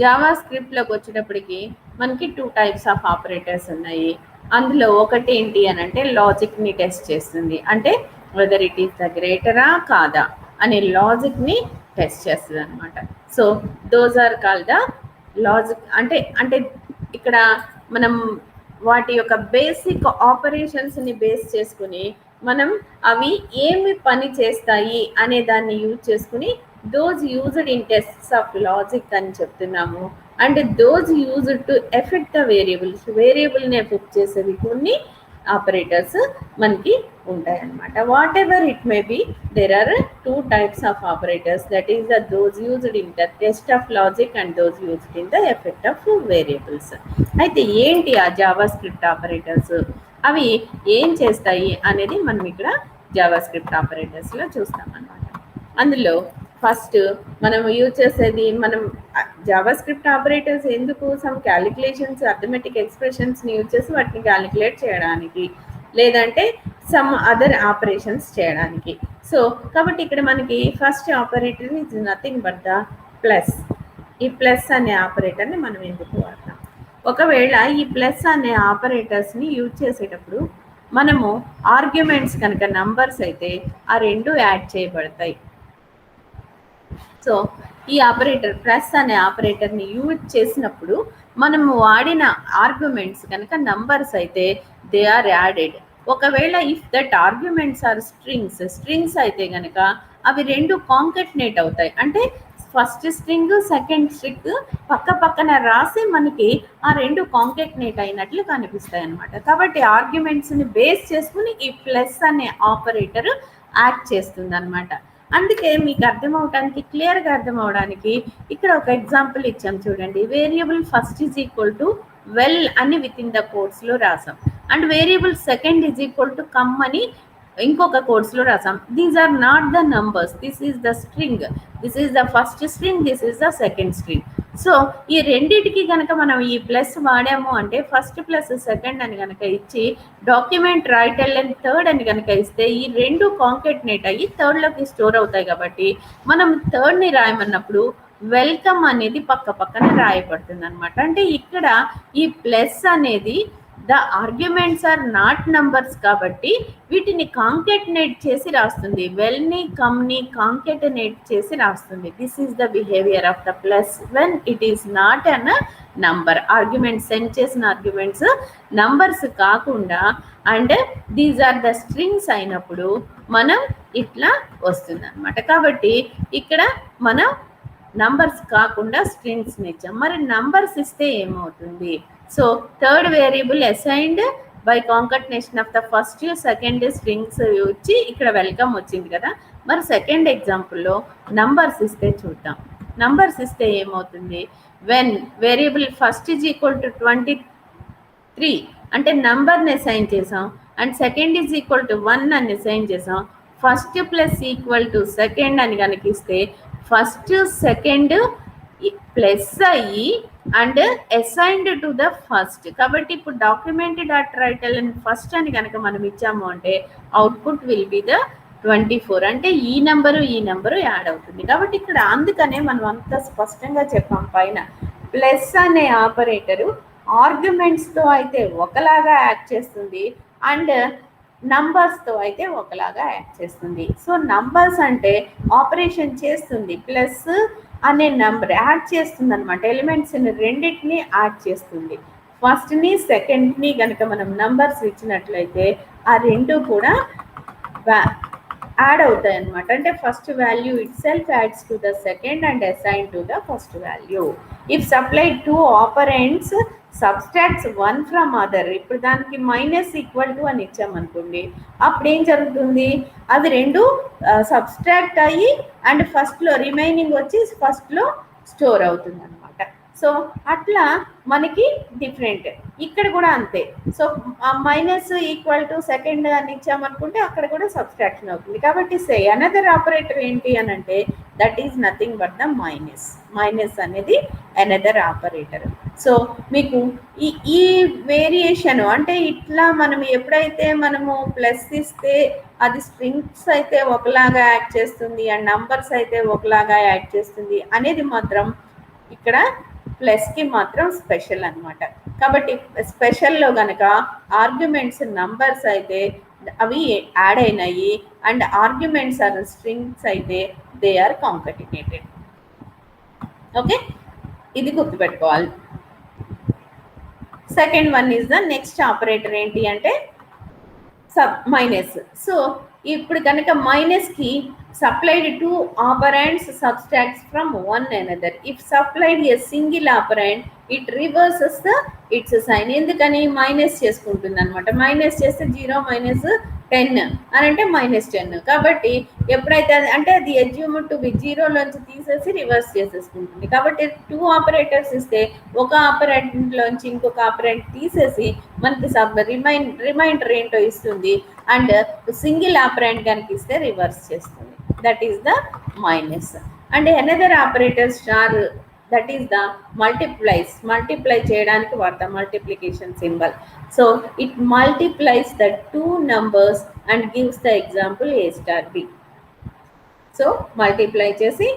Java స్క్రిప్ట్లోకి వచ్చేటప్పటికి మనకి 2 టైప్స్ ఆఫ్ ఆపరేటర్స్ ఉన్నాయి. అందులో ఒకటి ఏంటి అని అంటే లాజిక్ని టెస్ట్ చేస్తుంది. అంటే వెదర్ ఇట్ ఈస్ ద గ్రేటరా కాదా అనే లాజిక్ని టెస్ట్ చేస్తుంది అనమాట. So those are call the logic. అంటే అంటే ఇక్కడ మనం వాటి యొక్క బేసిక్ ఆపరేషన్స్ని బేస్ చేసుకుని మనం అవి ఏమి పని చేస్తాయి అనే దాన్ని యూజ్ చేసుకుని those used in tests of logic అని చెప్తున్నాము. And those used to effect the variables, వేరియబుల్ని ఎఫెక్ట్ చేసేవి కొన్ని ఆపరేటర్స్ మనకి ఉంటాయన్నమాట. Whatever it may be, there are 2 types of operators, that is the those used in the test of logic and those used in the effect of variables. అయితే ఏంటి ఆ Java script operators, అవి ఏం చేస్తాయి అనేది మనం ఇక్కడ Java script ఆపరేటర్స్లో చూస్తామన్నమాట. అందులో ఫస్ట్ మనం యూజ్ చేసేది, మనం జావా స్క్రిప్ట్ ఆపరేటర్స్ ఎందుకు, సమ్ క్యాలిక్యులేషన్స్, అర్థమెటిక్ ఎక్స్ప్రెషన్స్ని యూజ్ చేసి వాటిని క్యాలిక్యులేట్ చేయడానికి, లేదంటే సమ్ అదర్ ఆపరేషన్స్ చేయడానికి. సో కాబట్టి ఇక్కడ మనకి first operator is nothing but the plus. ఈ ప్లస్ అనే ఆపరేటర్ని మనం ఎందుకు వాడతాం? ఒకవేళ ఈ ప్లస్ అనే ఆపరేటర్స్ని యూజ్ చేసేటప్పుడు మనము ఆర్గ్యుమెంట్స్ కనుక నంబర్స్ అయితే ఆ రెండు యాడ్ చేయబడతాయి. సో ఈ ఆపరేటర్ ప్లస్ అనే ఆపరేటర్ని యూజ్ చేసినప్పుడు మనము వాడిన ఆర్గ్యుమెంట్స్ కనుక నంబర్స్ అయితే దే ఆర్ యాడెడ్. ఒకవేళ if that arguments are strings అయితే కనుక అవి రెండు కాంకెట్నేట్ అవుతాయి. అంటే ఫస్ట్ స్ట్రింగ్ సెకండ్ స్ట్రింగ్ పక్క పక్కన రాసి మనకి ఆ రెండు కాంకెట్నేట్ అయినట్లు కనిపిస్తాయి అన్నమాట. కాబట్టి ఆర్గ్యుమెంట్స్ని బేస్ చేసుకుని ఈ ప్లస్ అనే ఆపరేటర్ యాక్ట్ చేస్తుంది అనమాట. అందుకే మీకు అర్థం అవడానికి, క్లియర్గా అర్థం అవడానికి ఇక్కడ ఒక ఎగ్జాంపుల్ ఇచ్చాం చూడండి. Variable first is equal to well అని విత్ ఇన్ ద కోడ్స్లో రాసాం. And variable second is equal to come అని ఇంకొక కోడ్స్లో రాసాం. These are not the numbers, this is the string, this is the first string, this is the second string. So ఈ రెండింటికి కనుక మనం ఈ ప్లస్ వాడాము అంటే ఫస్ట్ ప్లస్ సెకండ్ అని కనుక ఇచ్చి డాక్యుమెంట్ టైటిల్ అండ్ థర్డ్ అని కనుక ఇస్తే ఈ రెండు కాంకెట్నేట్ అయ్యి థర్డ్లోకి స్టోర్ అవుతాయి. కాబట్టి మనం థర్డ్ని రాయమన్నప్పుడు వెల్కమ్ అనేది పక్క పక్కన రాయబడుతుంది అనమాట. అంటే ఇక్కడ ఈ ప్లస్ అనేది the arguments are not numbers కాబట్టి వీటిని కాంకెటనేట్ చేసి రాస్తుంది. వెల్ని కమ్ని కాంకెటనేట్ చేసి రాస్తుంది. This is the behaviour of the plus when it is not an number. Arguments send చేసిన ఆర్గ్యుమెంట్స్ నంబర్స్ కాకుండా and these are the strings అయినప్పుడు మనం ఇట్లా వస్తుంది అనమాట. కాబట్టి ఇక్కడ మనం నంబర్స్ కాకుండా స్ట్రింగ్స్ని ఇచ్చాం. మరి నంబర్స్ ఇస్తే ఏమవుతుంది? So third variable assigned by concatenation of the first second strings వచ్చి ఇక్కడ వెల్కమ్ వచ్చింది కదా. మరి సెకండ్ ఎగ్జాంపుల్లో నంబర్స్ ఇస్తే చూద్దాం. నంబర్స్ ఇస్తే ఏమవుతుంది? When variable first is equal to 23 అంటే నంబర్ని అసైన్ చేసాం. And second is equal to 1 అని అసైన్ చేసాం. First plus equal to second అని కనుక ఇస్తే ఫస్ట్ సెకండ్ ప్లస్ అయ్యి and assigned to the first. కాబట్టి ఇప్పుడు document dot title and first అని కనుక మనం ఇచ్చాము అంటే అవుట్పుట్ విల్ బి ద 24. అంటే ఈ నెంబరు యాడ్ అవుతుంది. కాబట్టి ఇక్కడ అందుకనే మనం అంత స్పష్టంగా చెప్పాం పైన, ప్లస్ అనే ఆపరేటరు ఆర్గ్యుమెంట్స్తో అయితే ఒకలాగా యాక్ట్ చేస్తుంది అండ్ నంబర్స్తో అయితే ఒకలాగా యాక్ట్ చేస్తుంది. సో నంబర్స్ అంటే ఆపరేషన్ చేస్తుంది, ప్లస్ అనే నెంబర్ యాడ్ చేస్తుంది అనమాట. ఎలిమెంట్స్ రెండింటిని యాడ్ చేస్తుంది. ఫస్ట్ని సెకండ్ని కనుక మనం నంబర్స్ ఇచ్చినట్లయితే ఆ రెండు కూడా యాడ్ అవుతాయి అనమాట. అంటే first value itself adds to the second and assign to the first value. If supplied 2 operands subtracts 1 from other. ఇప్పుడు దానికి మైనస్ ఈక్వల్ టు అని ఇచ్చామనుకోండి, అప్పుడు ఏం జరుగుతుంది? అవి రెండు సబ్స్ట్రాక్ట్ అయ్యి అండ్ ఫస్ట్లో రిమైనింగ్ వచ్చి ఫస్ట్లో స్టోర్ అవుతుంది అనమాట. సో అట్లా మనకి డిఫరెంట్. ఇక్కడ కూడా అంతే. So minus equal to second అని ఇచ్చామనుకుంటే అక్కడ కూడా సబ్స్ట్రాక్షన్ అవుతుంది. కాబట్టి సే అనదర్ ఆపరేటర్ ఏంటి అని అంటే that is nothing but the minus అనేది అనదర్ ఆపరేటర్. సో మీకు ఈ వేరియేషన్ అంటే ఇట్లా మనం ఎప్పుడైతే మనము ప్లస్ ఇస్తే అది స్ట్రింగ్స్ అయితే ఒకలాగా యాక్ట్ చేస్తుంది అండ్ నంబర్స్ అయితే ఒకలాగా యాక్ట్ చేస్తుంది అనేది మాత్రం ఇక్కడ ప్లస్కి మాత్రం స్పెషల్ అనమాట. కాబట్టి స్పెషల్లో కనుక ఆర్గ్యుమెంట్స్ నంబర్స్ అయితే అవి యాడ్ అయినాయి, అండ్ ఆర్గ్యుమెంట్స్ ఆర్ స్ట్రింగ్స్ అయితే దే ఆర్ కాంకటినేటెడ్. ఓకే, ఇది గుర్తుపెట్టుకోవాలి. Second one is the next operator ఏంటి అంటే మైనస్. సో ఇప్పుడు కనుక మైనస్కి supplied two operands subtracts from one another. If supplied a single operand, it reverses its sign. ఎందుకని minus చేసుకుంటుంది అనమాట. మైనస్ చేస్తే 0 మైనస్ 10 అని అంటే -10. కాబట్టి ఎప్పుడైతే అంటే అది అజ్యూమ్ టు బి 0లోంచి తీసేసి రివర్స్ చేసేసుకుంటుంది. కాబట్టి 2 ఆపరేటర్స్ ఇస్తే ఒక ఆపరెంట్లోంచి ఇంకొక ఆపరెంట్ తీసేసి మనకి రిమైండర్ ఏంటో ఇస్తుంది, అండ్ సింగిల్ ఆపరెంట్ కనుక ఇస్తే రివర్స్ చేస్తుంది. That is the minus. And another operator star, that is the multiply చేయడానికి వాడతాం multiplication symbol. So it multiplies the two numbers and gives the example a star b. So multiply చేసి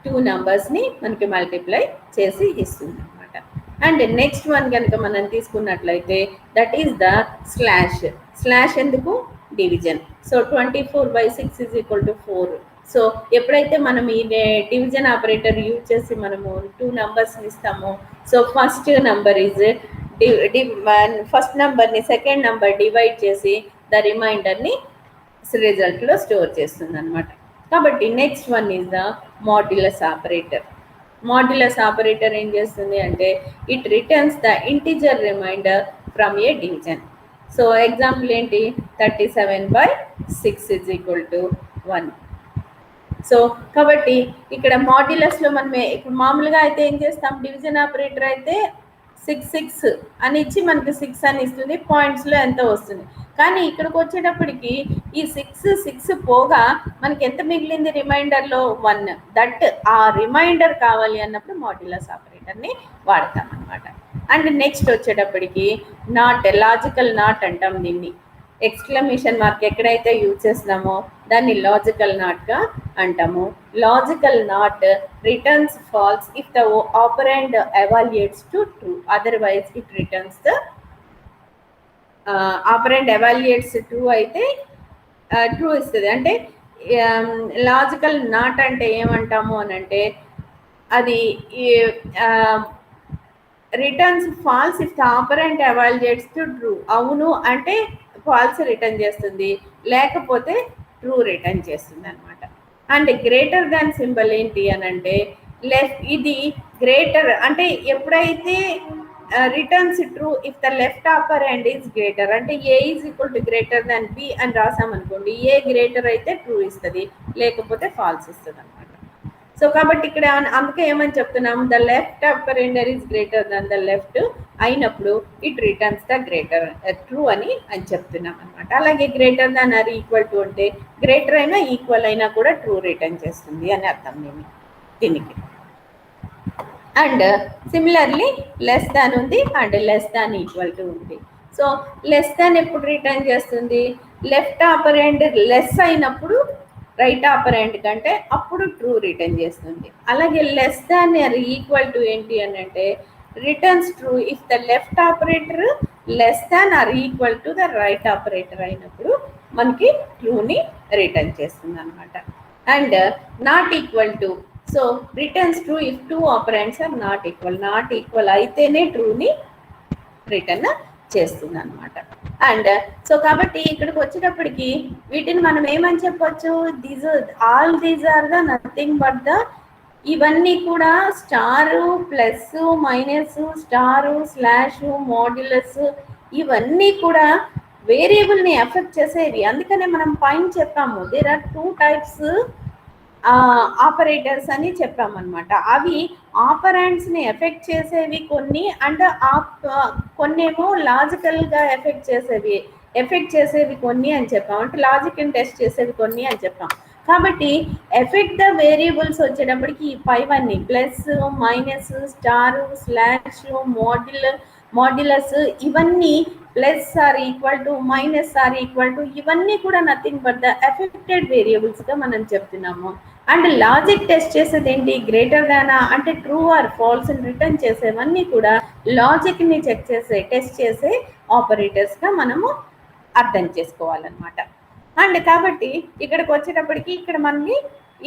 two numbers ని మనకి multiply చేసి ఇస్తుంది అన్నమాట. And next one కనుక మనం తీసుకున్నట్లయితే దట్ ఈస్ ద స్లాష్ ఎందుకు డివిజన్. సో 24/6 = 4. సో ఎప్పుడైతే మనం ఈ డివిజన్ ఆపరేటర్ యూజ్ చేసి మనము 2 నంబర్స్ని ఇస్తామో, so first number is first నంబర్ని సెకండ్ నంబర్ డివైడ్ చేసి ద రిమైండర్ని రిజల్ట్లో స్టోర్ చేస్తుంది అనమాట. కాబట్టి next one is the modulus operator. Modulus operator ఏం చేస్తుంది అంటే it returns the integer remainder from a division. So example ఏంటి, 37/6 = 1. సో కాబట్టి ఇక్కడ మాడ్యులస్లో మనం ఇప్పుడు మామూలుగా అయితే ఏం చేస్తాం, డివిజన్ ఆపరేటర్ అయితే 6 అని ఇచ్చి మనకి 6 అని ఇస్తుంది, పాయింట్స్లో ఎంత వస్తుంది. కానీ ఇక్కడికి వచ్చేటప్పటికి ఈ 6 పోగా మనకి ఎంత మిగిలింది రిమైండర్లో 1. దట్ ఆ రిమైండర్ కావాలి అన్నప్పుడు మాడ్యులస్ ఆపరేటర్ని వాడతాం అనమాట. అండ్ నెక్స్ట్ వచ్చేటప్పటికి లాజికల్ నాట్ అంటాం దీన్ని. ఎక్స్క్లమేషన్ మార్క్ ఎక్కడైతే యూజ్ చేస్తున్నామో దాన్ని లాజికల్ నాట్గా అంటాము. Logical not returns falls if the ఆపరెండ్ evaluates to true, otherwise it returns the ఆపరెండ్ evaluates true అయితే ట్రూ ఇస్తుంది. అంటే లాజికల్ నాట్ అంటే ఏమంటాము అని అంటే అది returns falls if the operant evaluates to true. అవును అంటే ఫాల్స్ రిటర్న్ చేస్తుంది, లేకపోతే ట్రూ రిటర్న్ చేస్తుంది అనమాట. అండ్ గ్రేటర్ దాన్ సింబల్ ఏంటి అని అంటే ఇది గ్రేటర్ అంటే ఎప్పుడైతే returns true if the left operand is greater, అంటే a is equal to greater than b అని రాసామనుకోండి, ఏ గ్రేటర్ అయితే ట్రూ ఇస్తుంది, లేకపోతే ఫాల్స్ ఇస్తుంది అనమాట. సో కాబట్టి ఇక్కడ అందుకే ఏమని చెప్తున్నాం, the left operand is greater than the left అయినప్పుడు it returns the greater true అని చెప్తున్నాం అనమాట. అలాగే greater than or equal to అంటే గ్రేటర్ అయినా ఈక్వల్ అయినా కూడా ట్రూ రిటర్న్ చేస్తుంది అని అర్థం దీనికి. అండ్ సిమిలర్లీ లెస్ దాన్ ఉంది and less than equal to ఉంది. సో లెస్ దాన్ ఎప్పుడు రిటర్న్ చేస్తుంది, లెఫ్ట్ ఆపరెండ్ లెస్ అయినప్పుడు రైట్ ఆపరెంట్ కంటే అప్పుడు ట్రూ రిటర్న్ చేస్తుంది. అలాగే less than or equal to ఏంటి అని అంటే returns true if the left operator less than or equal to the right operator అయినప్పుడు మనకి ట్రూని రిటర్న్ చేస్తుంది అనమాట. And not equal to, so returns true if 2 operands are not equal అయితేనే ట్రూని return చేస్తుంది అనమాట. అండ్ సో కాబట్టి ఇక్కడికి వచ్చేటప్పటికి వీటిని మనం ఏమని చెప్పొచ్చు, all these are the nothing but the, ఇవన్నీ కూడా star plus minus star slash modulus ఇవన్నీ కూడా వేరియబుల్ని ఎఫెక్ట్ చేసేవి. అందుకనే మనం పైన చెప్పాము దేర్ ఆర్ 2 టైప్స్ ఆపరేటర్స్ అని చెప్పామన్నమాట. అవి ఆపరెంట్స్ని ఎఫెక్ట్ చేసేవి కొన్ని, అండ్ కొన్నేమో లాజికల్గా ఎఫెక్ట్ చేసేవి కొన్ని అని చెప్పాం. అంటే లాజిక్ని టెస్ట్ చేసేవి కొన్ని అని చెప్పాం. కాబట్టి ఎఫెక్ట్ ద వేరియబుల్స్ వచ్చేటప్పటికి ఈ పైవన్నీ plus minus star slash modulus ఇవన్నీ plus or equal to minus or equal to ఇవన్నీ కూడా నథింగ్ బట్ ద ఎఫెక్టెడ్ వేరియబుల్స్గా మనం చెప్తున్నాము. అండ్ లాజిక్ టెస్ట్ చేసేది ఏంటి, గ్రేటర్ దానా అంటే ట్రూ ఆర్ ఫాల్స్ రిటర్న్ చేసేవన్నీ కూడా లాజిక్ని చెక్ చేసే టెస్ట్ చేసే ఆపరేటర్స్గా మనము అర్థం చేసుకోవాలన్నమాట. అండ్ కాబట్టి ఇక్కడికి వచ్చేటప్పటికి ఇక్కడ మనకి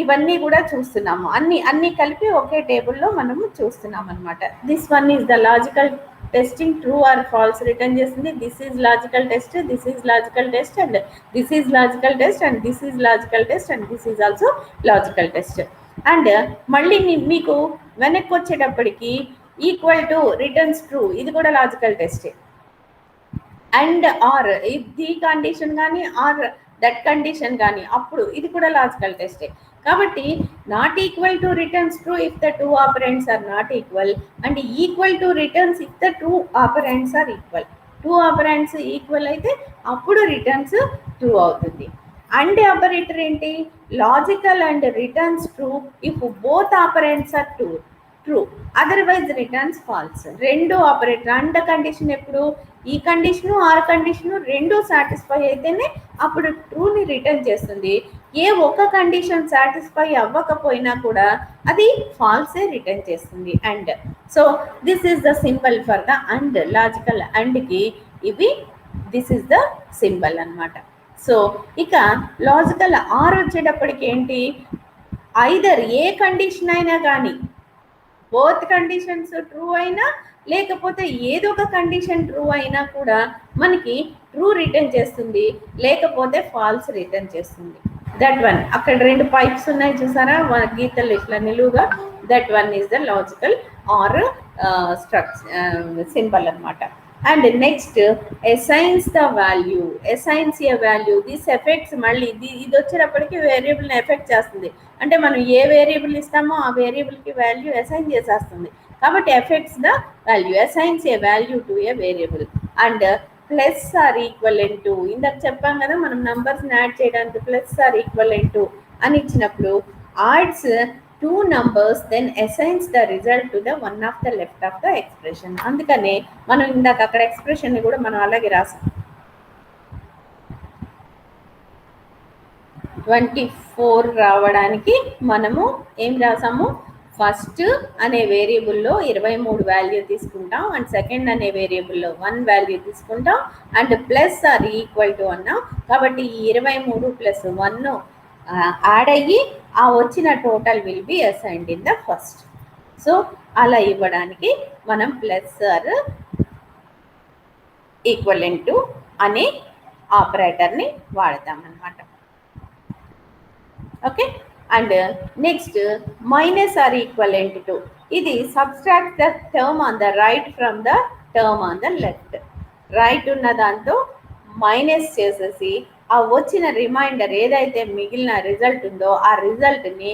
ఇవన్నీ కూడా చూస్తున్నాము, అన్ని అన్ని కలిపి ఒకే టేబుల్లో మనము చూస్తున్నాం అనమాట. This one is the logical testing, true or false return చేస్తుంది. This is logical test, this is logical test, and this is logical test, and this is logical test, and this is also logical test. And మళ్ళీ మీకు వెనక్కి వచ్చేటప్పటికి equal to returns true, ఇది కూడా logical టెస్టే. And or the condition కానీ or that condition కానీ అప్పుడు ఇది కూడా లాజికల్ టెస్టే. కాబట్టి not equal to returns true if the two operands are not equal, and equal to returns if the two operands are equal. Two operands equal అయితే అప్పుడు returns true అవుతుంది. And operator ఏంటి, logical and returns true if both operands are true, otherwise returns false. రెండు operator and condition ఎప్పుడు, ఈ condition are condition రెండు satisfy అయితేనే అప్పుడు ట్రూని రిటర్న్ చేస్తుంది. ఏ ఒక్క కండిషన్ సాటిస్ఫై అవ్వకపోయినా కూడా అది ఫాల్సే రిటర్న్ చేస్తుంది. And so this is the symbol for the and, logical అండ్కి ఇవి దిస్ ఈస్ ద సింబల్ అనమాట. సో ఇక లాజికల్ ఆర్ వచ్చేటప్పటికి ఏంటి, ఐదర్ ఏ కండిషన్ అయినా కానీ బోత్ కండిషన్స్ ట్రూ అయినా లేకపోతే ఏదో ఒక కండిషన్ ట్రూ అయినా కూడా మనకి ట్రూ రిటర్న్ చేస్తుంది, లేకపోతే ఫాల్స్ రిటర్న్ చేస్తుంది. దట్ వన్, అక్కడ రెండు పైప్స్ ఉన్నాయి చూసారా గీతలు ఇట్లా నిలువుగా, that one is the logical or symbol అనమాట. And next assigns the value, assigns a value, this effects మళ్ళీ ఇది వచ్చేటప్పటికి వేరియబుల్ని ఎఫెక్ట్ చేస్తుంది. అంటే మనం ఏ వేరియబుల్ ఇస్తామో ఆ వేరియబుల్కి వాల్యూ అసైన్ చేసేస్తుంది. కాబట్టి effects the value, assigns a value to a variable. And plus or equivalent to, ఇందాక చెప్పాం కదా మనం నంబర్స్ని యాడ్ చేయడానికి ప్లస్ ఆర్ ఈక్వలెంట్ టు అని ఇచ్చినప్పుడు adds two numbers then assigns the result to the one of the left of the expression. అందుకనే మనం ఇందాక అక్కడ ఎక్స్ప్రెషన్ని కూడా మనం అలాగే రాసాం. 24 రావడానికి మనము ఏం రాసాము, ఫస్ట్ అనే వేరియబుల్లో 23 వాల్యూ తీసుకుంటాం, అండ్ సెకండ్ అనే వేరియబుల్లో 1 వాల్యూ తీసుకుంటాం, and plus or equal to అన్నాం. కాబట్టి ఈ 23 ప్లస్ 1 యాడ్ అయ్యి ఆ వచ్చిన total will be assigned in the first. So అలా ఇవ్వడానికి మనం ప్లస్ ఆర్ ఈక్వలెంట్ టు అనే ఆపరేటర్ని వాడతామన్నమాట. Okay. And next minus or equivalent to, ఇది subtract the term on the right from the term on the left. Right ఉన్న దాంతో minus చేసేసి ఆ వచ్చిన రిమైండర్ ఏదైతే మిగిలిన రిజల్ట్ ఉందో ఆ రిజల్ట్ని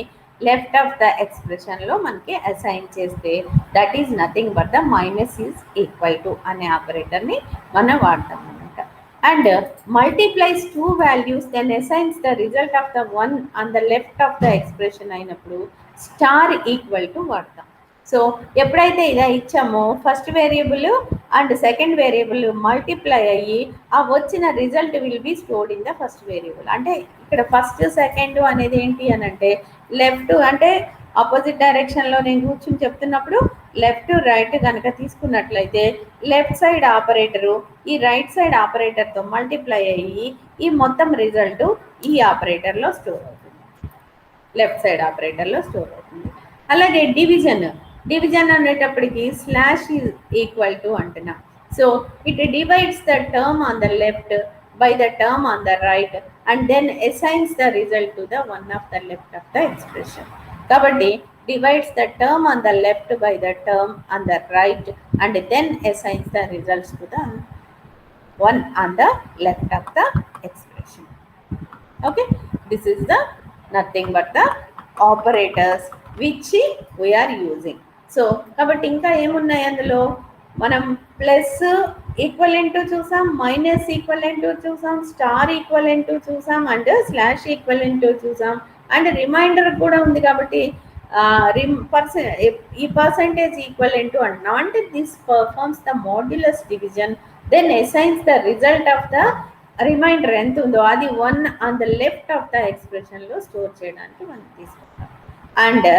లెఫ్ట్ ఆఫ్ ద ఎక్స్ప్రెషన్లో మనకి అసైన్ చేస్తే that is nothing but the minus is equal to అనే ఆపరేటర్ని మనం వాడతాం అనమాట. And multiplies two values then assigns the result of the one on the left of the expression అయినప్పుడు స్టార్ ఈక్వల్ టు వాడతాం. సో ఎప్పుడైతే ఇలా ఇచ్చామో first variable and second variable multiply అయ్యి ఆ వచ్చిన result will be stored in the first variable. అంటే ఇక్కడ ఫస్ట్ సెకండ్ అనేది ఏంటి అని అంటే లెఫ్ట్ అంటే ఆపోజిట్ డైరెక్షన్లో నేను కూర్చుని చెప్తున్నప్పుడు లెఫ్ట్ రైట్ కనుక తీసుకున్నట్లయితే లెఫ్ట్ సైడ్ ఆపరేటరు ఈ రైట్ సైడ్ ఆపరేటర్తో మల్టిప్లై అయ్యి ఈ మొత్తం రిజల్ట్ ఈ ఆపరేటర్లో స్టోర్ అవుతుంది, లెఫ్ట్ సైడ్ ఆపరేటర్లో స్టోర్ అవుతుంది. అలాగే డివిజన్ అనేటప్పటికి స్లాష్ ఈజ్ ఈక్వల్ టు అంటున్నాం. So it divides the term on the left by the term on the right and then assigns the result to the one of the left of the expression. Kabatti divides the term on the left by the term on the right and then assigns the results to the one on the left of the expression. Okay, this is the nothing but the operators which we are using. So kabatti inka em unnai andulo మనం plus equivalent to చూసాం, minus equivalent to చూసాం, star equivalent to చూసాం, and slash equivalent to చూసాం, and remainder కూడా ఉంది కాబట్టి ఈ percentage equivalent to అంటున్నాం. అంటే this performs the modulus division then assigns the result of the remainder ఎంత ఉందో అది 1 on the left of the ఎక్స్ప్రెషన్లో స్టోర్ చేయడానికి మనం తీసుకుంటాం. అండ్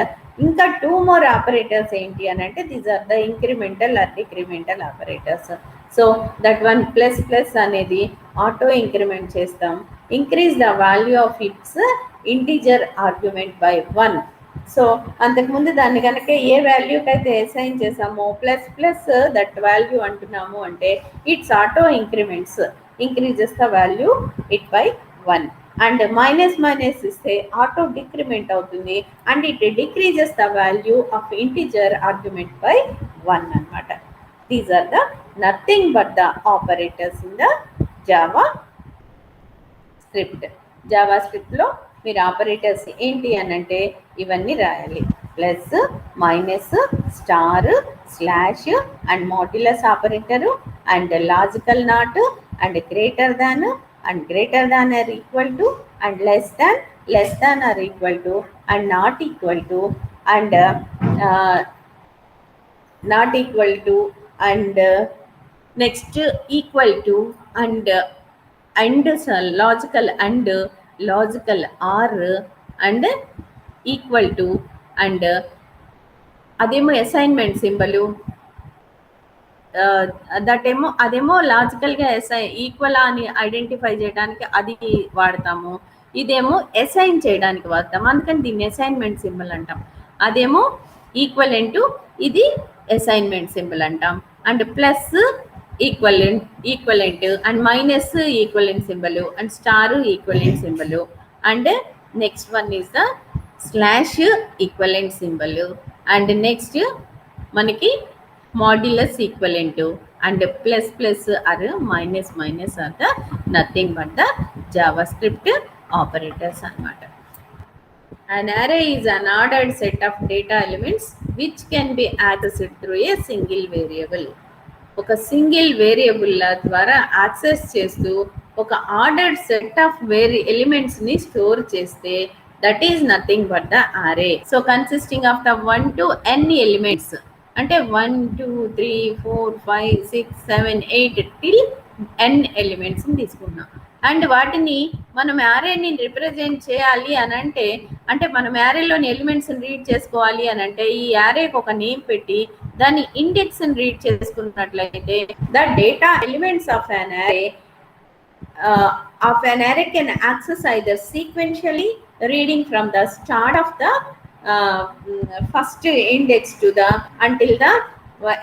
ఇంకా 2 more ఆపరేటర్స్ ఏంటి అని అంటే these are the incremental or decremental operators. So that one plus plus అనేది ఆటో ఇంక్రిమెంట్ చేస్తాం, increase the value of its integer argument by 1. సో అంతకుముందు దాన్ని కనుక ఏ వాల్యూకి అయితే అసైన్ చేసామో ప్లస్ ప్లస్ దట్ వాల్యూ అంటున్నాము అంటే it's auto increments increases the value it by 1. And minus minus ఇస్తే ఆటో డిక్రిమెంట్ అవుతుంది and it decreases the value of integer argument by 1 అనమాట. These are the nothing but the operators in the JavaScript. జావా స్క్రిప్ట్లో మీరు ఆపరేటర్స్ ఏంటి అని అంటే ఇవన్నీ రాయాలి. Plus, minus, star, slash and modulus operator and logical not and greater than and greater than or equal to and less than or equal to and not equal to and not equal to and next equal to and logical and logical or and equal to and అదేమో assignment symbol అదేమో లాజికల్గా equal అని identify చేయడానికి అది వాడతాము, ఇదేమో assign చేయడానికి వాడతాము, అందుకని దీన్ని అసైన్మెంట్ సింబల్ అంటాం. అదేమో ఈక్వలెంట్, ఇది అసైన్మెంట్ సింబల్ అంటాం. And plus equivalent and minus equivalent symbol and star equivalent symbol and next one is the slash equivalent symbol and next మనకి modulus equivalent and plus plus or minus minus are the nothing but the JavaScript operators అన్నమాట. An array is an ordered set of data elements which can be accessed through a single variable. ఒక single variable ద్వారా access చేస్తూ ఒక ordered set of ఎలిమెంట్స్ని store చేస్తే that is nothing but the array. So consisting of the 1 to n elements అంటే 1 2 3 4 5 6 7 8 till n ఎలిమెంట్స్ని తీసుకున్నాం. And వాటిని మనం యారేని represent చేయాలి అని అంటే మనం యారేలోని ఎలిమెంట్స్ని రీడ్ చేసుకోవాలి అని అంటే ఈ యారేకి ఒక నేమ్ పెట్టి దాని ఇండెక్స్ని రీడ్ చేసుకున్నట్లయితే the data elements of an array can access either sequentially reading from the start of the first index to the until the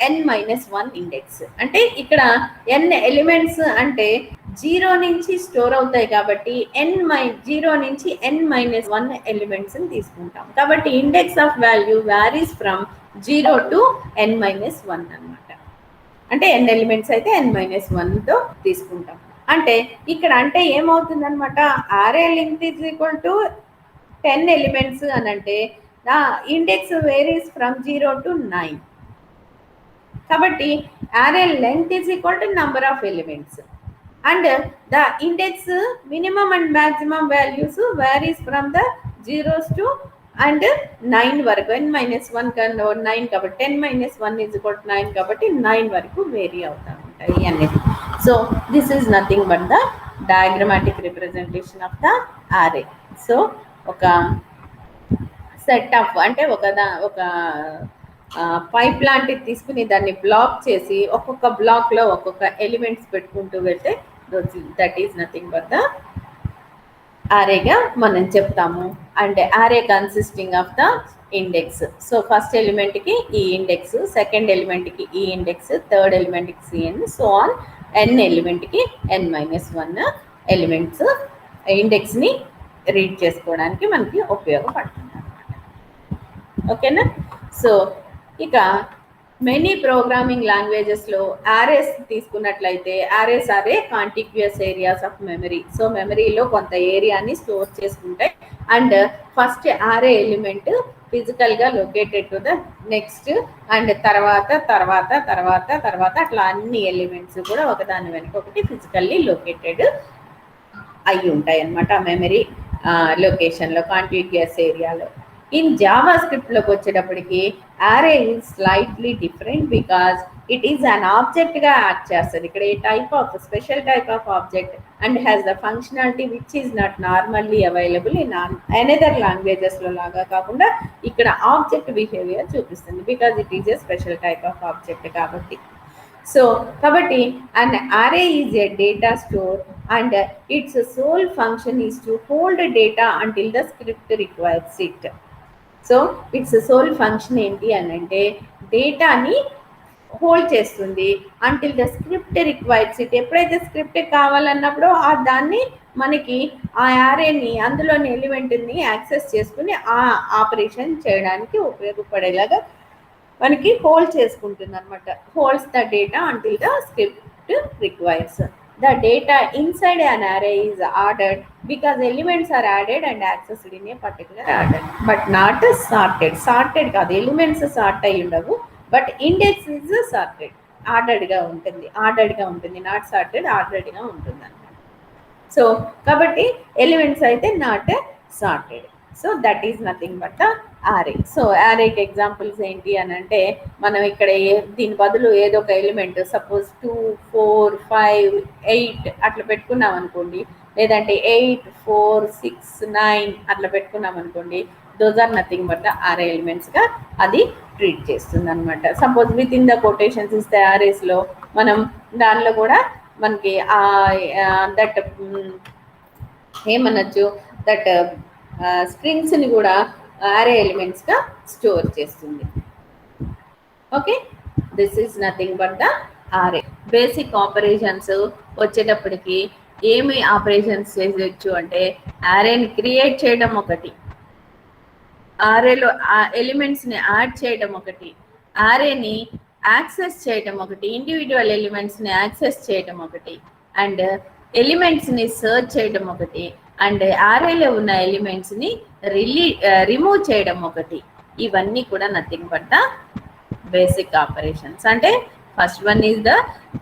n-1 index. అంటే ఇక్కడ n ఎలిమెంట్స్ అంటే 0 నుంచి స్టోర్ అవుతాయి కాబట్టి 0 నుంచి n-1 ఎలిమెంట్స్ని తీసుకుంటాం. కాబట్టి index of value varies from 0 to n-1 అనమాట. అంటే n ఎలిమెంట్స్ అయితే n-1తో తీసుకుంటాం. అంటే ఇక్కడ అంటే ఏమవుతుంది అనమాట, array length is equal to 10 elements అని అంటే the index varies from 0 to 9. కాబట్టి array length is equal to number of elements and the index minimum and maximum values varies from the 0s to and 9 వరకు n-1 కన్నా 9 కాబట్టి 10-1 is equal to 9 కాబట్టి 9 వరకు vary అవుతూ ఉంటాయి అనేది. So this is nothing but the diagrammatic representation of the array. So ఒక set of అంటే ఒక పైప్ లాంటిది తీసుకుని దాన్ని బ్లాక్ చేసి ఒక్కొక్క బ్లాక్లో ఒక్కొక్క ఎలిమెంట్స్ పెట్టుకుంటూ వెళ్తే that is nothing but the arrayగా మనం చెప్తాము. And array consisting of the index. So first ఎలిమెంట్కి ఈ ఇండెక్స్, సెకండ్ ఎలిమెంట్కి ఈ ఇండెక్స్, థర్డ్ ఎలిమెంట్కి cn, సో ఆన్ n ఎలిమెంట్కి n-1 ఎలిమెంట్స్ ఇండెక్స్ని రీడ్ చేసుకోవడానికి మనకి ఉపయోగపడుతుంది. ఓకేనా? సో ఇక మెనీ ప్రోగ్రామింగ్ లాంగ్వేజెస్లో arrays తీసుకున్నట్లయితే arrays are a contiguous areas of memory. So మెమరీలో కొంత ఏరియాని స్టోర్ చేసుకుంటాయి అండ్ ఫస్ట్ array ఎలిమెంట్ ఫిజికల్గా located to the next and తర్వాత తర్వాత తర్వాత తర్వాత అట్లా అన్ని ఎలిమెంట్స్ కూడా ఒకదాని వెనక ఒకటి ఫిజికల్లీ లొకేటెడ్ అయి ఉంటాయి అన్నమాట మెమరీ లొకేషన్లో, కాంటిగ్యుయస్ ఏరియాలో. ఇన్ జావా స్క్రిప్ట్లోకి వచ్చేటప్పటికి array is slightly different because it is an ఆబ్జెక్ట్గా యాక్ట్ చేస్తుంది. ఇక్కడ ఈ type of special type of object and has the functionality which is not normally available in another లాంగ్వేజెస్లో లాగా కాకుండా ఇక్కడ ఆబ్జెక్ట్ బిహేవియర్ చూపిస్తుంది because it is a special type of object కాబట్టి. సో కాబట్టి an array is a data store and its sole function is to hold data until the script requires it. So it's sole function ఏంటి అని అంటే డేటాని hold చేస్తుంది until the script requires it. ఎప్పుడైతే script కావాలన్నప్పుడు దాన్ని మనకి ఆ యారేని అందులోని ఎలిమెంట్ని యాక్సెస్ చేసుకుని ఆ ఆపరేషన్ చేయడానికి ఉపయోగపడేలాగా మనకి హోల్డ్ చేసుకుంటుంది అనమాట. Holds the data until the script requires. The data inside an array is ordered because elements are added and accessed in a particular order, but not sorted. Sorted కాదు, elements sort అయి ఉండవు, but index is sorted. ఆర్డర్డ్గా ఉంటుంది, not sorted, ఆర్డర్డ్గా ఉంటుంది అనమాట. So కాబట్టి elements అయితే not sorted. So that is nothing but the array. So యారేకి examples ఏంటి అని అంటే మనం ఇక్కడ దీని బదులు ఏదో ఒక ఎలిమెంట్ సపోజ్ 2, 4, 5, 8 అట్లా పెట్టుకున్నాం అనుకోండి, లేదంటే 8, 4, 6, 9 అట్లా పెట్టుకున్నాం అనుకోండి, those are nothing but the array ఎలిమెంట్స్గా అది ట్రీట్ చేస్తుంది అనమాట. Suppose with in the quotations ఇస్తే యారేస్లో మనం దానిలో కూడా మనకి దట్ ఏమనొచ్చు దట్ స్ట్రింగ్స్ని కూడా యారే ఎలిమెంట్స్గా స్టోర్ చేస్తుంది. Okay, this is nothing but the array. Basic operations వచ్చేటప్పటికి ఏమి ఆపరేషన్స్ చేయొచ్చు అంటే యారేని క్రియేట్ చేయడం ఒకటి, యారేలో ఎలిమెంట్స్ని యాడ్ చేయడం ఒకటి, యారేని యాక్సెస్ చేయడం ఒకటి, ఇండివిజువల్ ఎలిమెంట్స్ని యాక్సెస్ చేయడం ఒకటి, అండ్ ఎలిమెంట్స్ని సర్చ్ చేయడం ఒకటి, అండ్ యారేలో ఉన్న ఎలిమెంట్స్ని రిమూవ్ చేయడం ఒకటి. ఇవన్నీ కూడా nothing but the basic operations. అంటే first one is the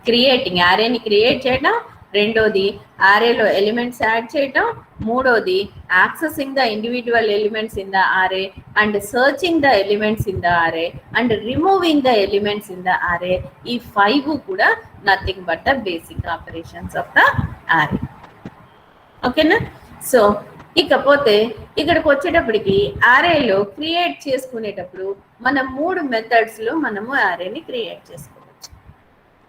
creating, యారేని క్రియేట్ చేయడం, రెండోది యారేలో ఎలిమెంట్స్ యాడ్ చేయడం, మూడోది accessing the individual elements in the array and searching the elements in the array and removing the elements in the array. ఈ 5 కూడా nothing but the basic operations of the array. ఓకేనా? So ఇకపోతే ఇక్కడికి వచ్చేటప్పటికి యారేలో create చేసుకునేటప్పుడు మనం 3 మెథడ్స్లో మనము యారేని create చేసుకోవచ్చు.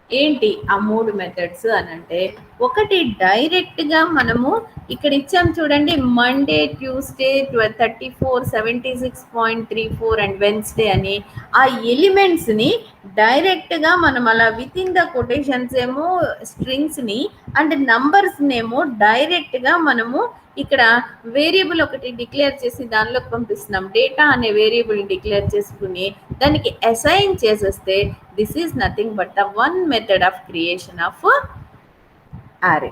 ఏంటి ఆ 3 మెథడ్స్ అని అంటే, ఒకటి డైరెక్ట్గా మనము ఇక్కడ ఇచ్చాం చూడండి, మండే, ట్యూస్డే, 34, 76.34 అండ్ వెన్స్డే అని ఆ ఎలిమెంట్స్ని డైరెక్ట్గా మనం అలా విత్ ఇన్ ద కొటేషన్స్ ఏమో స్ట్రింగ్స్ని అండ్ నంబర్స్నేమో డైరెక్ట్గా మనము ఇక్కడ వేరియబుల్ ఒకటి డిక్లేర్ చేసి దానిలోకి పంపిస్తున్నాం. డేటా అనే వేరియబుల్ డిక్లేర్ చేసుకుని దానికి అసైన్ చేసేస్తే this is nothing but the one method of creation of array.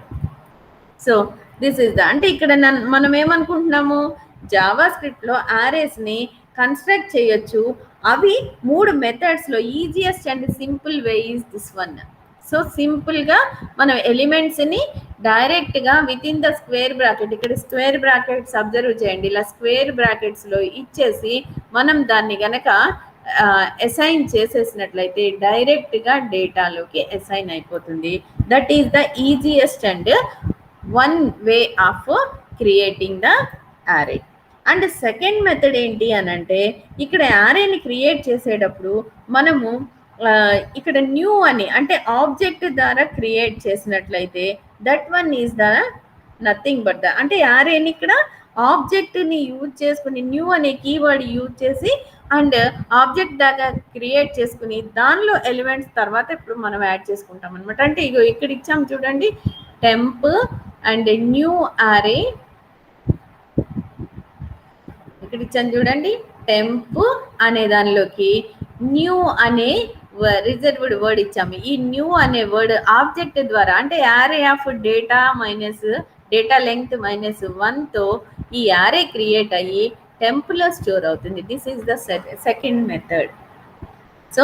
So this is the, అంటే ఇక్కడ మనం ఏమనుకుంటున్నాము, జావా స్క్రిప్ట్లో యారేస్ని కన్స్ట్రక్ట్ చేయొచ్చు. అవి 3 మెథడ్స్లో easiest and simple way is this one. So సింపుల్గా మనం ఎలిమెంట్స్ని డైరెక్ట్గా with in the square bracket, ఇక్కడ స్క్వేర్ బ్రాకెట్స్ అబ్జర్వ్ చేయండి, ఇలా స్క్వేర్ బ్రాకెట్స్లో ఇచ్చేసి మనం దాన్ని గనక అసైన్ చేసేసినట్లయితే డైరెక్ట్గా డేటాలోకి అసైన్ అయిపోతుంది. That is the easiest and one way of creating the array. And second method ఏంటి అని అంటే, ఇక్కడ యారేని క్రియేట్ చేసేటప్పుడు మనము ఇక్కడ న్యూ అని అంటే ఆబ్జెక్ట్ ద్వారా క్రియేట్ చేసినట్లయితే that one is the nothing but the, అంటే యారేని ఇక్కడ ఆబ్జెక్ట్ని యూజ్ చేసుకుని న్యూ అనే కీవర్డ్ యూజ్ చేసి అండ్ ఆబ్జెక్ట్ దాకా క్రియేట్ చేసుకుని దానిలో ఎలిమెంట్స్ తర్వాత ఇప్పుడు మనం యాడ్ చేసుకుంటాం అనమాట. అంటే ఇగో ఇక్కడ ఇచ్చాం చూడండి, టెంప్ అండ్ న్యూ యారే, ఇక్కడ ఇచ్చాను చూడండి, టెంప్ అనే దానిలోకి న్యూ అనే రిజర్వ్డ్ వర్డ్ ఇచ్చాము. ఈ న్యూ అనే వర్డ్ ఆబ్జెక్ట్ ద్వారా అంటే array of data minus data length -1తో ఈ యారే క్రియేట్ అయ్యి టెంప్లో స్టోర్ అవుతుంది. This is the second method. So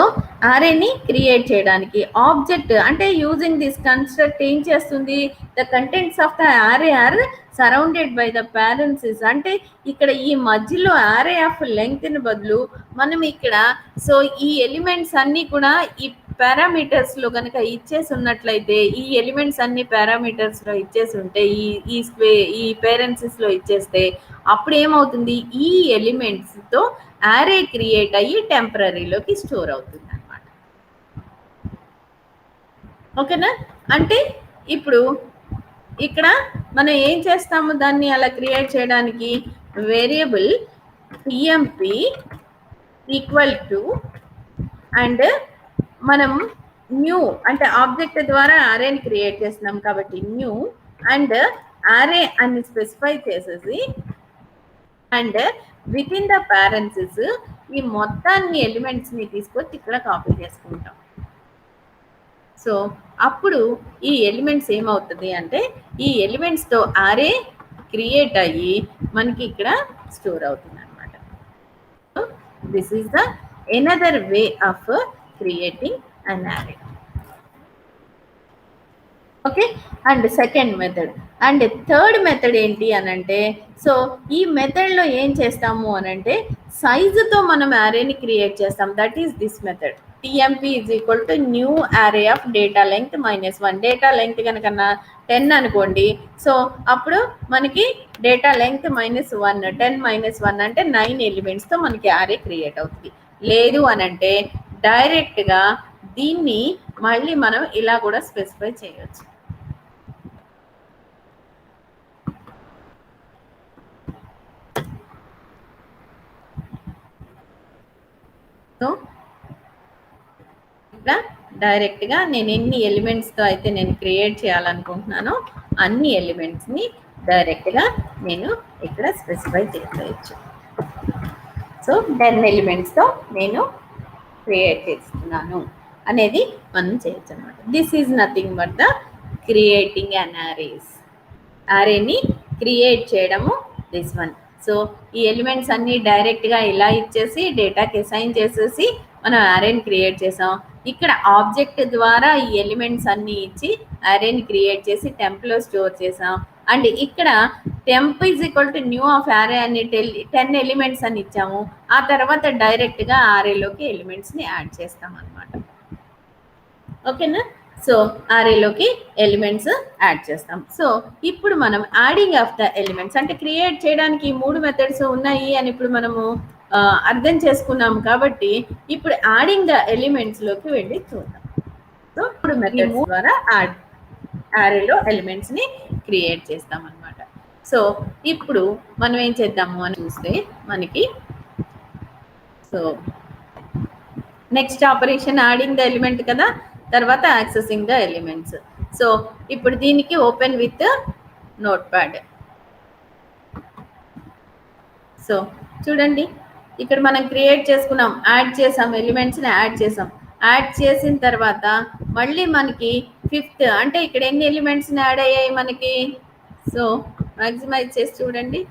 అరేని క్రియేట్ చేయడానికి ఆబ్జెక్ట్ అంటే యూజింగ్ దిస్ కన్స్ట్రక్ట్ ఏం చేస్తుంది, the contents of the array are surrounded by the parenthesis. అంటే ఇక్కడ ఈ మధ్యలో అరే ఆఫ్ లెంగ్త్ ని బదులు మనం ఇక్కడ సో ఈ ఎలిమెంట్స్ అన్ని కూడా ఈ పారామీటర్స్ లో కనుక ఇచ్చేసి ఉన్నట్లయితే, ఈ ఎలిమెంట్స్ అన్ని పారామీటర్స్ లో ఇచ్చేసి ఉంటే, ఈ పేరెంట్సెస్ లో ఇచ్చేస్తే అప్పుడు ఏమవుతుంది, ఈ ఎలిమెంట్స్ తో అరే క్రియేట్ అయ్యి టెంపరీలోకి స్టోర్ అవుతుంది అనమాట. ఓకేనా? అంటే ఇప్పుడు ఇక్కడ మనం ఏం చేస్తాము, దాన్ని అలా క్రియేట్ చేయడానికి variable TMP equal to and మనం న్యూ అంటే ఆబ్జెక్ట్ ద్వారా అరేని క్రియేట్ చేస్తున్నాం కాబట్టి న్యూ అండ్ అరే అని స్పెసిఫై చేసేసి and with in the parenthesis ఈ మొత్తాన్ని ఎలిమెంట్స్ ని తీసుకొచ్చి ఇక్కడ కాపీ చేసుకుంటాం. సో అప్పుడు ఈ ఎలిమెంట్స్ ఏమవుతుంది అంటే ఈ ఎలిమెంట్స్ తో అరే క్రియేట్ అయ్యి మనకి ఇక్కడ స్టోర్ అవుతుంది అనమాట. So this is the another way of creating an array. Okay, and second method and third method ఏంటి అని అంటే, సో ఈ మెథడ్లో ఏం చేస్తాము అని అంటే సైజుతో మనం అరేని క్రియేట్ చేస్తాం. That is this method TMP is equal to new అరే of data length -1. Data length కనుక 10 అనుకోండి, సో అప్పుడు మనకి డేటా లెంగ్త్ -1, 10 - 1 అంటే 9 ఎలిమెంట్స్తో మనకి అరే క్రియేట్ అవుతుంది. లేదు అని అంటే డైరెక్ట్గా దీన్ని మళ్ళీ మనం ఇలా కూడా స్పెసిఫై చేయొచ్చు. సో ఇక్కడ డైరెక్ట్గా నేను ఎన్ని ఎలిమెంట్స్తో అయితే నేను క్రియేట్ చేయాలనుకుంటున్నానో అన్ని ఎలిమెంట్స్ని డైరెక్ట్గా నేను ఇక్కడ స్పెసిఫై చేయవచ్చు. సో 10 ఎలిమెంట్స్తో నేను క్రియేట్ చేస్తున్నాను అనేది మనం చేయొచ్చు అనమాట. This is nothing but the creating an arrays. అరేని క్రియేట్ చేయడము దిస్ వన్. సో ఈ ఎలిమెంట్స్ అన్ని డైరెక్ట్గా ఇలా ఇచ్చేసి డేటాకి అసైన్ చేసేసి మనం అరేని క్రియేట్ చేసాం. ఇక్కడ ఆబ్జెక్ట్ ద్వారా ఈ ఎలిమెంట్స్ అన్ని ఇచ్చి అరేని క్రియేట్ చేసి టెంప్లో స్టోర్ చేసాం. అండ్ ఇక్కడ temp is equal to new of అరే అని 10 ఎలిమెంట్స్ అని ఇచ్చాము. ఆ తర్వాత డైరెక్ట్గా అరేలోకి ఎలిమెంట్స్ని యాడ్ చేస్తాం అనమాట. ఓకేనా? సో అరేలోకి ఎలిమెంట్స్ యాడ్ చేస్తాం. సో ఇప్పుడు మనం యాడింగ్ ఆఫ్ ద ఎలిమెంట్స్ అంటే క్రియేట్ చేయడానికి 3 మెథడ్స్ ఉన్నాయి అని ఇప్పుడు మనము అర్థం చేసుకున్నాం కాబట్టి ఇప్పుడు యాడింగ్ ద ఎలిమెంట్స్ లోకి వెళ్ళి చూద్దాం. సో ఇప్పుడు మెథడ్ ద్వారా అరేలో ఎలిమెంట్స్ ని క్రియేట్ చేస్తాం అనమాట. సో ఇప్పుడు మనం ఏం చేద్దాము అని చూస్తే మనకి so next operation adding the element కదా, తర్వాత యాక్సెసింగ్ ద ఎలిమెంట్స్. సో ఇప్పుడు దీనికి open with note pad. So చూడండి ఇక్కడ మనం క్రియేట్ చేసుకున్నాం, యాడ్ చేసాం, ఎలిమెంట్స్ని యాడ్ చేసాం. యాడ్ చేసిన తర్వాత మళ్ళీ మనకి 5th అంటే ఇక్కడ ఎన్ని ఎలిమెంట్స్ని యాడ్ అయ్యాయి మనకి. సో మ్యాక్సిమైజ్ చేసి చూడండి,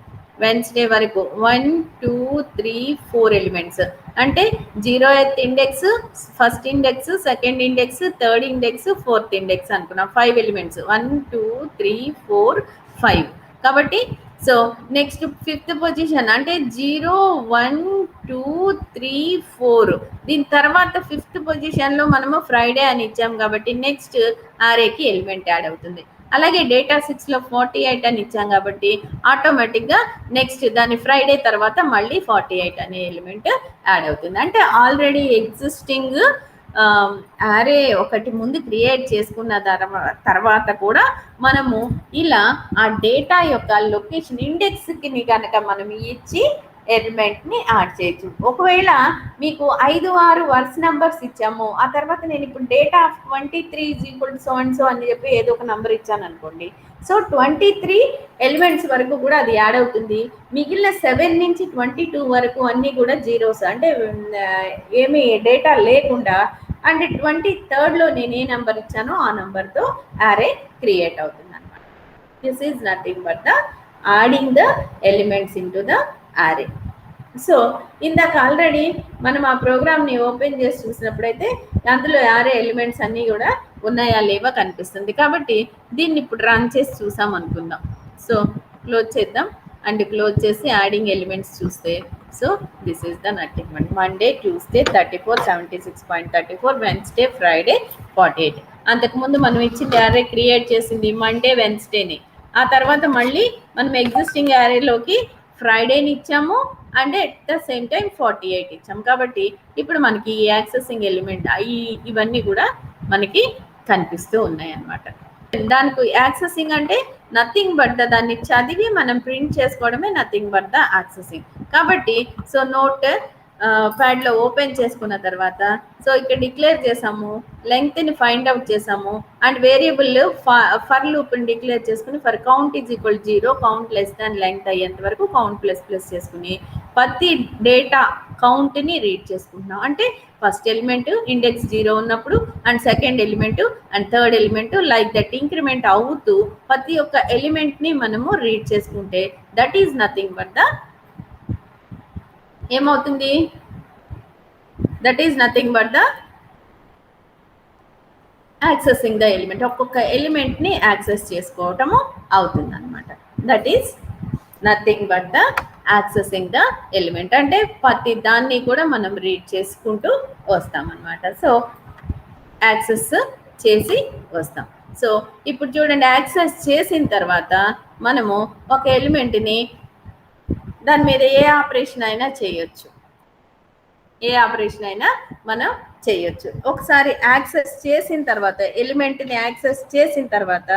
వెన్స్డే వరకు 1 2 3 4 ఎలిమెంట్స్ అంటే 0th index, first index, second index, third index, fourth index అనుకున్నాం. 5 ఎలిమెంట్స్ 1 2 3 4 5. కాబట్టి సో నెక్స్ట్ 5th పొజిషన్ అంటే 0 1 2 3 4. దీని తర్వాత 5th పొజిషన్లో మనము ఫ్రైడే అని ఇచ్చాం కాబట్టి నెక్స్ట్ అరేకి ఎలిమెంట్ యాడ్ అవుతుంది. అలాగే డేటా 6లో 48 అని ఇచ్చాం కాబట్టి ఆటోమేటిక్గా నెక్స్ట్ దాని ఫ్రైడే తర్వాత మళ్ళీ 48 అనే ఎలిమెంట్ యాడ్ అవుతుంది. అంటే ఆల్రెడీ ఎగ్జిస్టింగ్ అరే ఒకటి ముందు క్రియేట్ చేసుకున్న తర్వాత కూడా మనము ఇలా ఆ డేటా యొక్క లొకేషన్ ఇండెక్స్కి కనుక మనం ఇచ్చి ఎలిమెంట్ని యాడ్ చేయొచ్చు. ఒకవేళ మీకు 5 6 వరుస నెంబర్స్ ఇచ్చాము, ఆ తర్వాత నేను ఇప్పుడు data of 23 = so and so అని చెప్పి ఏదో ఒక నెంబర్ ఇచ్చాను అనుకోండి. సో 23 ఎలిమెంట్స్ వరకు కూడా అది యాడ్ అవుతుంది. మిగిలిన 7 నుంచి 22 వరకు అన్నీ కూడా జీరోస్ అంటే ఏమీ డేటా లేకుండా. అండ్ 23rd నేను ఏ నెంబర్ ఇచ్చానో ఆ నెంబర్తో అరే క్రియేట్ అవుతుంది అనమాట. This is nothing but the adding the elements in to the అరే. సో ఇందాక ఆల్రెడీ మనం ఆ ప్రోగ్రామ్ని ఓపెన్ చేసి చూసినప్పుడైతే అందులో యారే ఎలిమెంట్స్ అన్నీ కూడా ఉన్నాయా లేవా కనిపిస్తుంది. కాబట్టి దీన్ని ఇప్పుడు రన్ చేసి చూసాం అనుకుందాం. సో క్లోజ్ చేద్దాం అండ్ క్లోజ్ చేసి యాడింగ్ ఎలిమెంట్స్ చూస్తే so this is the nothing but Monday, Tuesday 34, 76.34, Wednesday, Friday 48. అంతకుముందు మనం ఇచ్చిన యారే క్రియేట్ చేసింది మండే, వెన్స్డేని. ఆ తర్వాత మళ్ళీ మనం ఎగ్జిస్టింగ్ యారేలోకి ఫ్రైడేని ఇచ్చాము and at the same time 48 ఇచ్చాము. కాబట్టి ఇప్పుడు మనకి ఈ యాక్సెసింగ్ ఎలిమెంట్ ఇవన్నీ కూడా మనకి కనిపిస్తూ ఉన్నాయి అన్నమాట. దానికి యాక్సెసింగ్ అంటే నథింగ్ బట్ దాన్ని చదివి మనం ప్రింట్ చేసుకోవడమే నథింగ్ బట్ ద యాక్సెసింగ్. కాబట్టి సో నోట్ ప్యాడ్లో ఓపెన్ చేసుకున్న తర్వాత సో ఇక్కడ డిక్లేర్ చేసాము, లెంగ్త్ని ఫైండ్ అవుట్ చేసాము అండ్ వేరియబుల్ ఫర్ లూప్ని డిక్లేర్ చేసుకుని for count is equal 0, count less than length అయ్యేంత వరకు కౌంట్ ప్లస్ చేసుకుని ప్రతి డేటా కౌంట్ని రీడ్ చేసుకుంటున్నాం. అంటే ఫస్ట్ ఎలిమెంట్ ఇండెక్స్ 0 ఉన్నప్పుడు and second element and third element like that increment అవుతూ ప్రతి ఒక్క ఎలిమెంట్ని మనము రీడ్ చేసుకుంటే that is nothing but the ఏమవుతుంది, that is nothing but the accessing the element. ఒక్కొక్క ఎలిమెంట్ని యాక్సెస్ చేసుకోవటము అవుతుంది అనమాట. That is nothing but the accessing the element. అంటే ప్రతి దాన్ని కూడా మనం రీడ్ చేసుకుంటూ వస్తామన్నమాట. సో యాక్సెస్ చేసి వస్తాం. సో ఇప్పుడు చూడండి, యాక్సెస్ చేసిన తర్వాత మనము ఒక ఎలిమెంట్ని దాని మీద ఏ ఆపరేషన్ అయినా చేయొచ్చు, ఏ ఆపరేషన్ అయినా మనం చేయొచ్చు. ఒకసారి యాక్సెస్ చేసిన తర్వాత ఎలిమెంట్ని యాక్సెస్ చేసిన తర్వాత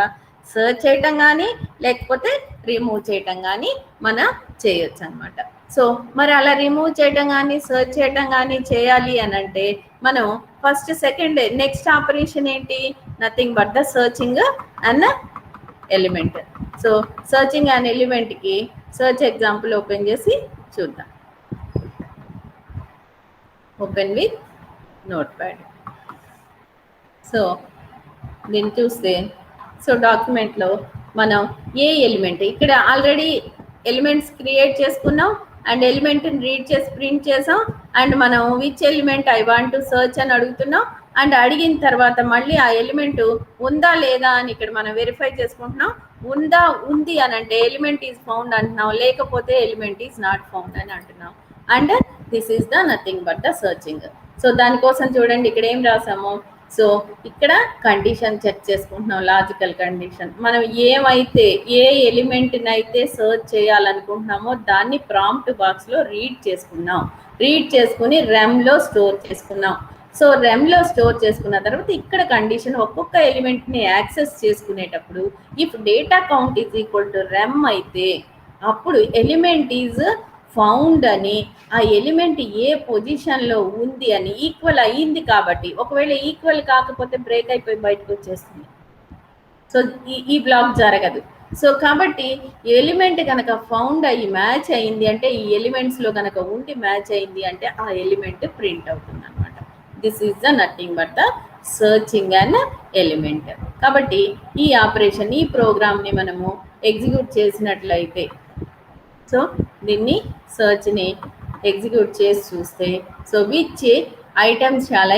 సర్చ్ చేయటం కానీ లేకపోతే రిమూవ్ చేయటం కానీ మనం చేయొచ్చు అనమాట. సో మరి అలా రిమూవ్ చేయటం కానీ సర్చ్ చేయటం కానీ చేయాలి అని అంటే మనం ఫస్ట్ సెకండ్ నెక్స్ట్ ఆపరేషన్ ఏంటి, నథింగ్ బట్ ద సర్చింగ్ అన్న ఎలిమెంట్. సో సర్చింగ్ అనే ఎలిమెంట్కి సర్చ్ ఎగ్జాంపుల్ ఓపెన్ చేసి చూద్దాం. Open with note pad. So దీన్ని చూస్తే సో డాక్యుమెంట్లో మనం ఏ ఎలిమెంట్ ఇక్కడ ఆల్రెడీ ఎలిమెంట్స్ క్రియేట్ చేసుకున్నాం అండ్ ఎలిమెంట్ని రీడ్ చేసి ప్రింట్ చేసాం అండ్ మనం which element I want to search అని అడుగుతున్నాం అండ్ అడిగిన తర్వాత మళ్ళీ ఆ ఎలిమెంట్ ఉందా లేదా అని ఇక్కడ మనం వెరిఫై చేసుకుంటున్నాం. ఉంది అని అంటే ఎలిమెంట్ ఈజ్ ఫౌండ్ అంటున్నాం, లేకపోతే ఎలిమెంట్ ఈజ్ నాట్ ఫౌండ్ అని అంటున్నాం. And this is the nothing but the searching. So దానికోసం చూడండి ఇక్కడ ఏం రాసాము. సో ఇక్కడ కండిషన్ చెక్ చేసుకుంటున్నాం, లాజికల్ కండిషన్. మనం ఏమైతే ఏ ఎలిమెంట్ని అయితే సర్చ్ చేయాలనుకుంటున్నామో దాన్ని ప్రాంప్ట్ బాక్స్లో రీడ్ చేసుకున్నాం, రీడ్ చేసుకుని రెమ్లో స్టోర్ చేసుకున్నాం. సో రెమ్లో స్టోర్ చేసుకున్న తర్వాత ఇక్కడ కండిషన్ ఒక్కొక్క ఎలిమెంట్ని యాక్సెస్ చేసుకునేటప్పుడు if data count is equal to REM అయితే అప్పుడు ఎలిమెంట్ ఈజ్ ఫౌండ్ అని, ఆ ఎలిమెంట్ ఏ పొజిషన్లో ఉంది అని ఈక్వల్ అయ్యింది కాబట్టి, ఒకవేళ ఈక్వల్ కాకపోతే బ్రేక్ అయిపోయి బయటకు వచ్చేస్తుంది. సో ఈ బ్లాక్ జరగదు. సో కాబట్టి ఎలిమెంట్ కనుక ఫౌండ్ అయ్యి మ్యాచ్ అయింది అంటే ఈ ఎలిమెంట్స్లో కనుక ఉండి మ్యాచ్ అయింది అంటే ఆ ఎలిమెంట్ ప్రింట్ అవుతుంది అనమాట. This is the nothing but the searching an element. కాబట్టి ఈ ఆపరేషన్ ఈ ప్రోగ్రామ్ని మనము ఎగ్జిక్యూట్ చేసినట్లయితే సో దీన్ని సర్చ్ని ఎగ్జిక్యూట్ చేసి చూస్తే సో విచ్ ఐటమ్స్ చాలా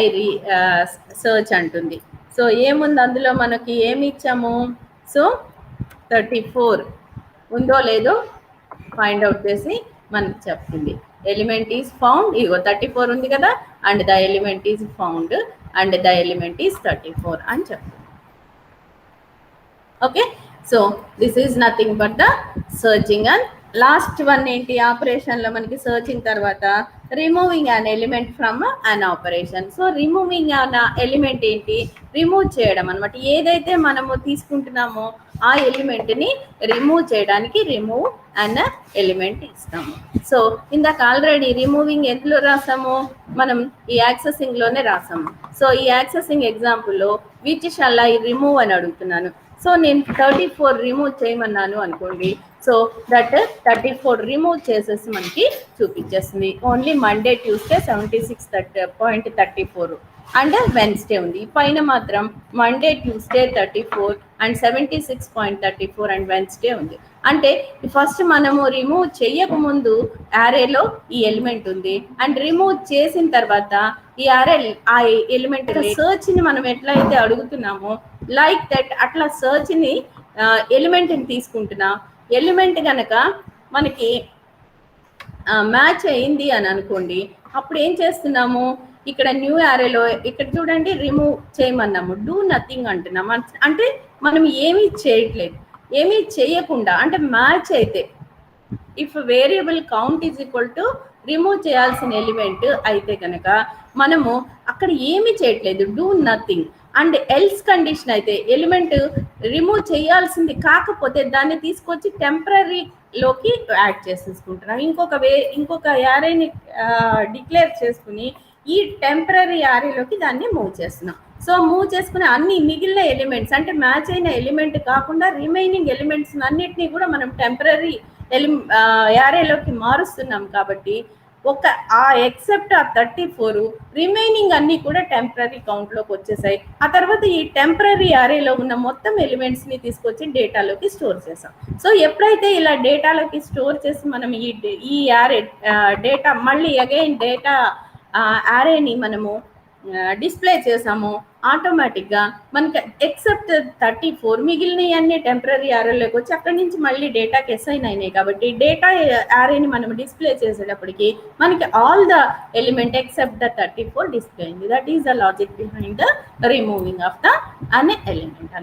సర్చ్ అంటుంది. సో ఏముంది అందులో మనకి ఏమి ఇచ్చాము, సో 34 ఉందో లేదో ఫైండ్ అవుట్ చేసి మనకి చెప్తుంది. ఎలిమెంట్ ఈజ్ ఫౌండ్, ఇగో 34 ఉంది కదా and the element is found and the element is 34 అని చెప్తుంది. Okay, so this is nothing but the searching. And last one ఏంటి ఆపరేషన్లో మనకి సర్చింగ్ తర్వాత removing an element from an operation. So removing an element ఏంటి, remove చేయడం అనమాట. ఏదైతే మనము తీసుకుంటున్నామో ఆ ఎలిమెంట్ని రిమూవ్ చేయడానికి రిమూవ్ అన్ ఎలిమెంట్ ఇస్తాము. సో ఇందాక ఆల్రెడీ రిమూవింగ్ ఎందులో రాసాము, మనం ఈ యాక్సెసింగ్లోనే రాసాము. సో ఈ accessing ఎగ్జాంపుల్లో which shall I remove అని అడుగుతున్నాను. సో నేను 34 రిమూవ్ చేయమన్నాను అనుకోండి. సో దట్ 34 రిమూవ్ చేసేసి మనకి చూపించేస్తుంది. Only Monday, Tuesday 76.34 and Wednesday ఉంది. పైన మాత్రం Monday, Tuesday 34 and 76.34 and Wednesday ఉంది. అంటే ఫస్ట్ మనము రిమూవ్ చేయకముందు యారేలో ఈ ఎలిమెంట్ ఉంది, అండ్ రిమూవ్ చేసిన తర్వాత ఈ ఆ ఎలిమెంట్ సర్చ్ ని మనం ఎట్లయితే అడుగుతున్నామో లైక్ దట్ అట్లా సర్చ్ ని ఎలిమెంట్ ని తీసుకుంటున్నాం. ఎలిమెంట్ గనక మనకి మ్యాచ్ అయింది అని అనుకోండి, అప్పుడు ఏం చేస్తున్నాము, ఇక్కడ న్యూ యారేలో ఇక్కడ చూడండి రిమూవ్ చేయమన్నాము, డూ నథింగ్ అంటున్నాం. అంటే మనం ఏమీ చేయట్లేదు. ఏమీ చేయకుండా అంటే మ్యాచ్ అయితే if variable count is equal to remove చేయాల్సిన ఎలిమెంట్ అయితే కనుక మనము అక్కడ ఏమీ చేయట్లేదు, do nothing. And else condition అయితే ఎలిమెంట్ రిమూవ్ చేయాల్సింది కాకపోతే దాన్ని తీసుకొచ్చి టెంపరీలోకి యాడ్ చేసేసుకుంటున్నాం. ఇంకొక యారేని డిక్లేర్ చేసుకుని ఈ టెంపరీ యారేలోకి దాన్ని మూవ్ చేస్తున్నాం. సో మూవ్ చేసుకునే అన్ని మిగిలిన ఎలిమెంట్స్ అంటే మ్యాచ్ అయిన ఎలిమెంట్ కాకుండా రిమైనింగ్ ఎలిమెంట్స్ అన్నిటినీ కూడా మనం టెంపరీ యారేలోకి మారుస్తున్నాం. కాబట్టి ఎక్సెప్ట్ ఆ 34 రిమైనింగ్ అన్ని కూడా టెంపరీ కౌంట్లోకి వచ్చేసాయి. ఆ తర్వాత ఈ టెంపరీ యారేలో ఉన్న మొత్తం ఎలిమెంట్స్ని తీసుకొచ్చి డేటాలోకి స్టోర్ చేసాం. సో ఎప్పుడైతే ఇలా డేటాలోకి స్టోర్ చేసి మనం ఈ యారే డేటా మళ్ళీ అగైన్ డేటా యారేని మనము డిస్ప్లే చేసాము, ఆటోమేటిక్గా మనకి ఎక్సెప్ట్ 34 మిగిలిన అన్ని టెంపరీ యారేలోకి వచ్చి అక్కడి నుంచి మళ్ళీ డేటాకి అసైన్ అయినాయి. కాబట్టి డేటా యారేని మనం డిస్ప్లే చేసేటప్పటికి మనకి all the element except the 34 display అయింది. That is the logic behind the removing of the an element.